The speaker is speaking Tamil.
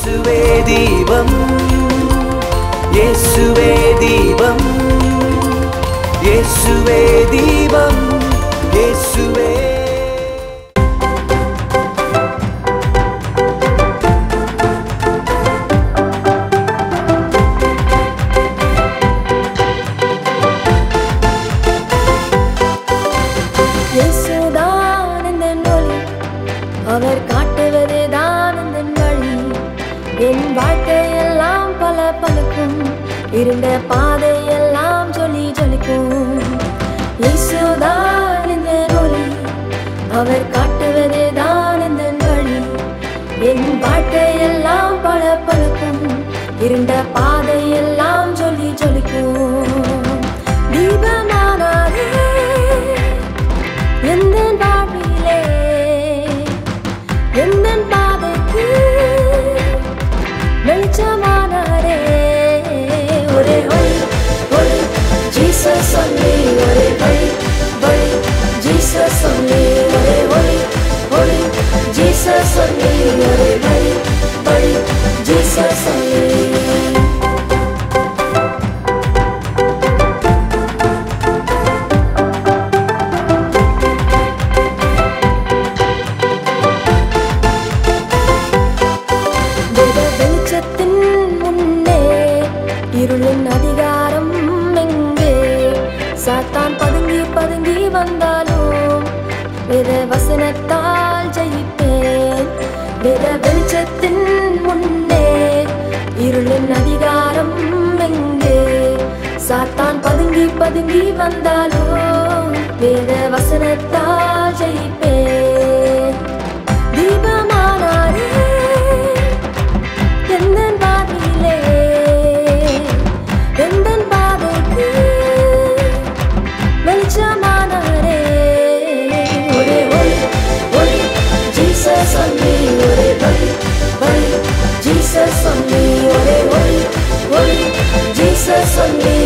இயேசுவே தீபம், இயேசுவே தீபம், இயேசுவே தீபம், இயேசுவே. அவர் காட்டுவது தான் இந்த வழி. என் வாழ்க்கையெல்லாம் பல பழுக்கும், இருந்த பாதையெல்லாம் ஜொலி ஜொலிக்கும். இயேசுதான் இந்த ஒளி, அவர் காட்டுவது தான் இந்த வழி. என் வாழ்க்கையெல்லாம் பல பழுக்கும், இருந்த பாதையெல்லாம் ஜொலி ஜொலிக்கும். தீபமானாரே எந்த வாழ்விலே, எந்தன் பாதைக்கு வெளிச்சமானாரே. ஒரே ஒளி ஒளி ஜீசஸ் ஒன்லி, ஒரே வழி வழி ஜீசஸ் ஒன்லி. ஒரே ஒளி ஒளி ஜீசஸ் ஒன்லி, ஒரே வழி வழி ஜீசஸ் ஒன்லி. இருளின் அதிகாரம் எங்கே? சாத்தான் பதுங்கி பதுங்கி வந்தாலும் வேத வசனத்தால் ஜெயிப்பேன். வேத வெளிச்சத்தின் முன்னே இருளின் அதிகாரம் எங்கே? சாத்தான் பதுங்கி பதுங்கி வந்தாலும் வேத வசனத்தால் ஜெயிப்பேன். தீபமானாரே எந்தன் வாழ்விலே, எந்தன் பாதைக்கு வெளிச்சமானாரே. ஒரே ஒளி ஒளி ஜீசஸ் ஒன்லி, ஒரே வழி வழி ஜீசஸ் ஒன்லி. ஒரே ஒளி ஒளி ஜீசஸ் ஒன்லி,